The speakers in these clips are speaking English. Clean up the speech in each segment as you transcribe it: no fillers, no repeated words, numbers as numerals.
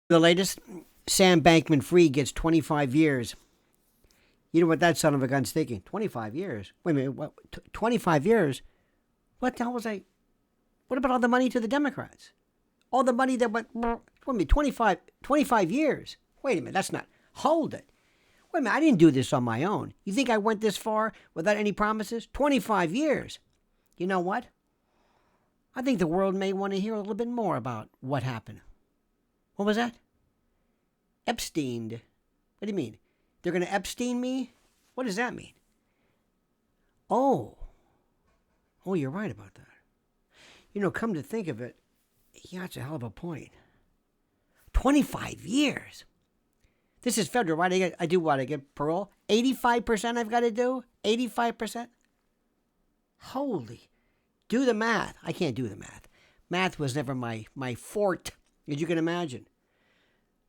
The latest, Sam Bankman-Fried gets 25 years. You know what that son of a gun's thinking? 25 years? Wait a minute, what? 25 years? What the hell was I? What about all the money to the Democrats? All the money that went, wait a minute, 25 years? Wait a minute, that's not, hold it. Wait a minute, I didn't do this on my own. You think I went this far without any promises? 25 years. You know what? I think the world may want to hear a little bit more about what happened. What was that? Epsteined. What do you mean? They're going to Epstein me? What does that mean? Oh, you're right about that. You know, come to think of it, yeah, that's a hell of a point. 25 years. This is federal, right? I do what? I get parole? 85% I've got to do? 85%? Holy. Do the math. I can't do the math. Math was never my forte, as you can imagine.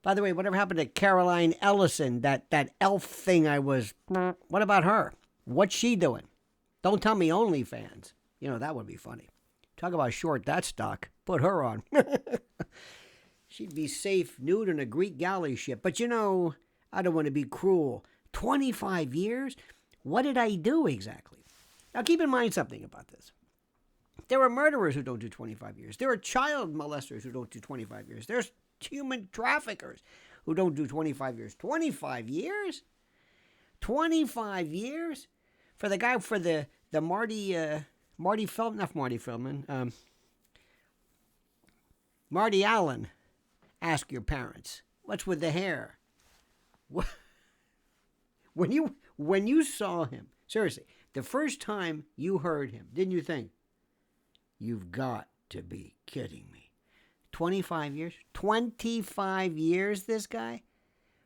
By the way, whatever happened to Caroline Ellison, that elf thing I was... What about her? What's she doing? Don't tell me OnlyFans. You know, that would be funny. Talk about short that stock. Put her on. She'd be safe nude in a Greek galley ship. But you know, I don't want to be cruel. 25 years? What did I do exactly? Now keep in mind something about this. There are murderers who don't do 25 years. There are child molesters who don't do 25 years. There's human traffickers who don't do 25 years. 25 years? 25 years? For the guy, for the Marty Feldman, not Marty Feldman, Marty Allen, ask your parents. What's with the hair? When you saw him, seriously, the first time you heard him, didn't you think, you've got to be kidding me? 25 years? 25 years, this guy?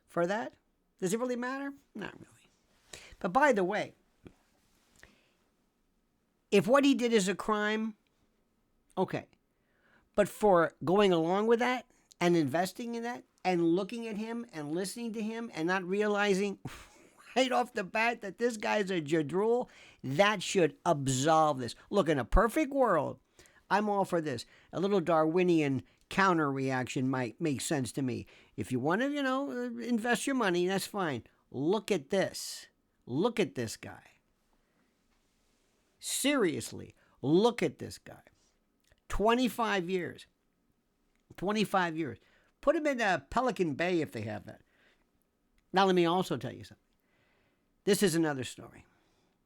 For that? Does it really matter? Not really. But by the way, if what he did is a crime, okay. But for going along with that and investing in that and looking at him and listening to him and not realizing right off the bat that this guy's a jadrul, that should absolve this. Look, in a perfect world, I'm all for this. A little Darwinian counter reaction might make sense to me. If you want to, invest your money, that's fine. Look at this. Look at this guy. Seriously, look at this guy. 25 years. 25 years. Put him in Pelican Bay if they have that. Now let me also tell you something. This is another story.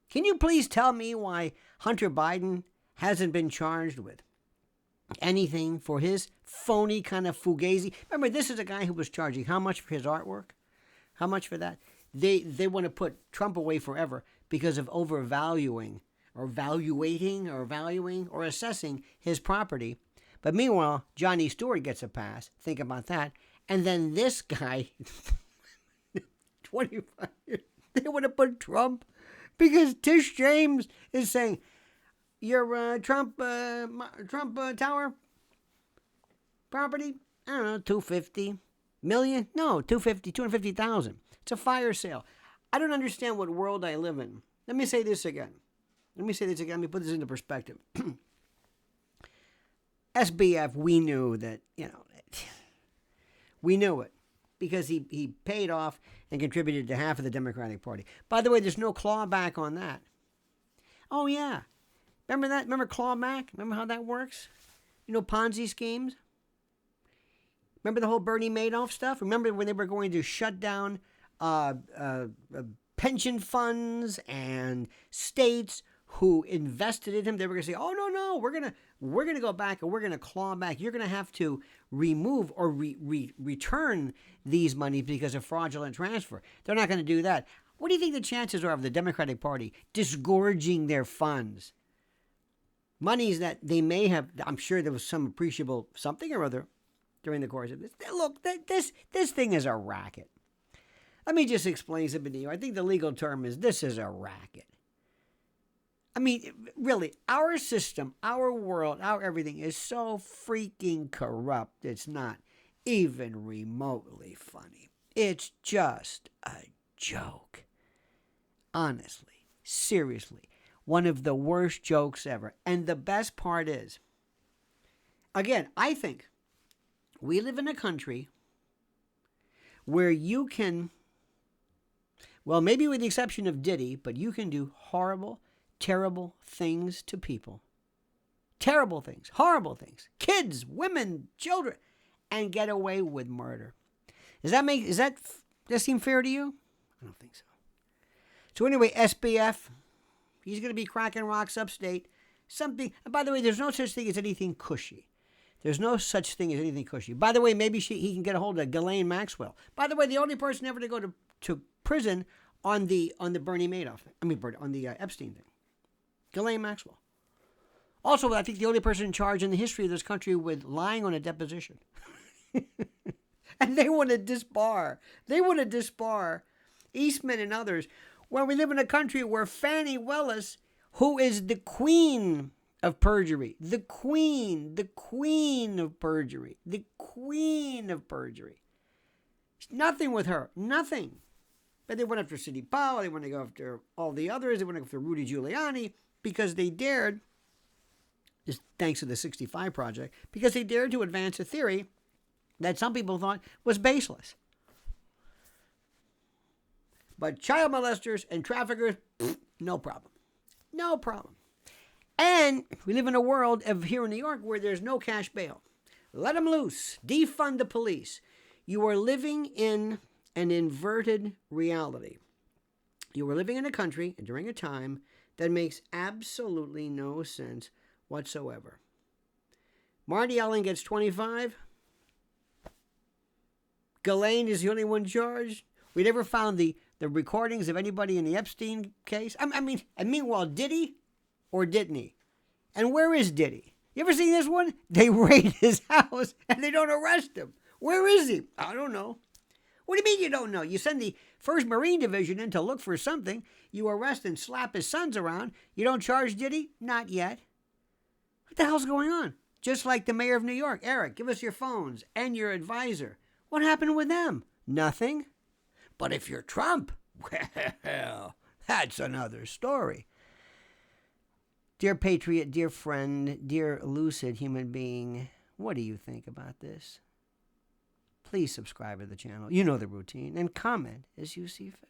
Can you please tell me why Hunter Biden hasn't been charged with anything for his phony kind of fugazi? Remember, this is a guy who was charging how much for his artwork? How much for that? They want to put Trump away forever because of overvaluing or valuating or valuing or assessing his property. But meanwhile, Johnny Stewart gets a pass. Think about that. And then this guy, 25 years, they want to put Trump because Tish James is saying, your Trump Tower property, I don't know, 250 million? No, 250,000. It's a fire sale. I don't understand what world I live in. Let me say this again. Let me put this into perspective. SBF, we knew that, we knew it because he paid off and contributed to half of the Democratic Party. By the way, there's no clawback on that. Oh, yeah. Remember that? Remember clawback? Remember how that works? Ponzi schemes? Remember the whole Bernie Madoff stuff? Remember when they were going to shut down pension funds and states who invested in him? They were going to say, oh, no, we're gonna go back and we're going to claw back. You're going to have to remove or return these monies because of fraudulent transfer. They're not going to do that. What do you think the chances are of the Democratic Party disgorging their funds? Monies that they may have, I'm sure there was some appreciable something or other during the course of this. Look, this thing is a racket. Let me just explain something to you. I think the legal term is this is a racket. I mean, really, our system, our world, our everything is so freaking corrupt. It's not even remotely funny. It's just a joke. Honestly, seriously, one of the worst jokes ever. And the best part is, again, I think we live in a country where you can, well, maybe with the exception of Diddy, but you can do horrible, terrible things to people. Terrible things, horrible things, kids, women, children, and get away with murder. Does that seem fair to you? I don't think so. So anyway, SBF, he's going to be cracking rocks upstate. Something. And by the way, there's no such thing as anything cushy. There's no such thing as anything cushy. By the way, maybe he can get a hold of Ghislaine Maxwell. By the way, the only person ever to go to prison on the Bernie Madoff thing. On the Epstein thing. Ghislaine Maxwell. Also, I think the only person in charge in the history of this country with lying on a deposition. And they want to disbar. They want to disbar Eastman and others. Well, we live in a country where Fannie Willis, who is the queen of perjury, the queen of perjury, the queen of perjury. Nothing with her, nothing. But they went after Sidney Powell, they want to go after all the others, they went after Rudy Giuliani because they dared, thanks to the 65 Project, because they dared to advance a theory that some people thought was baseless. But child molesters and traffickers, no problem. No problem. And we live in a world of here in New York where there's no cash bail. Let them loose. Defund the police. You are living in an inverted reality. You are living in a country during a time that makes absolutely no sense whatsoever. Marty Allen gets 25. Ghislaine is the only one charged. We never found the recordings of anybody in the Epstein case. And meanwhile, did he or didn't he? And where is Diddy? You ever seen this one? They raid his house and they don't arrest him. Where is he? I don't know. What do you mean you don't know? You send the 1st Marine Division in to look for something. You arrest and slap his sons around. You don't charge Diddy? Not yet. What the hell's going on? Just like the mayor of New York. Eric, give us your phones and your advisor. What happened with them? Nothing. But if you're Trump, well, that's another story. Dear patriot, dear friend, dear lucid human being, what do you think about this? Please subscribe to the channel. You know the routine. And comment as you see fit.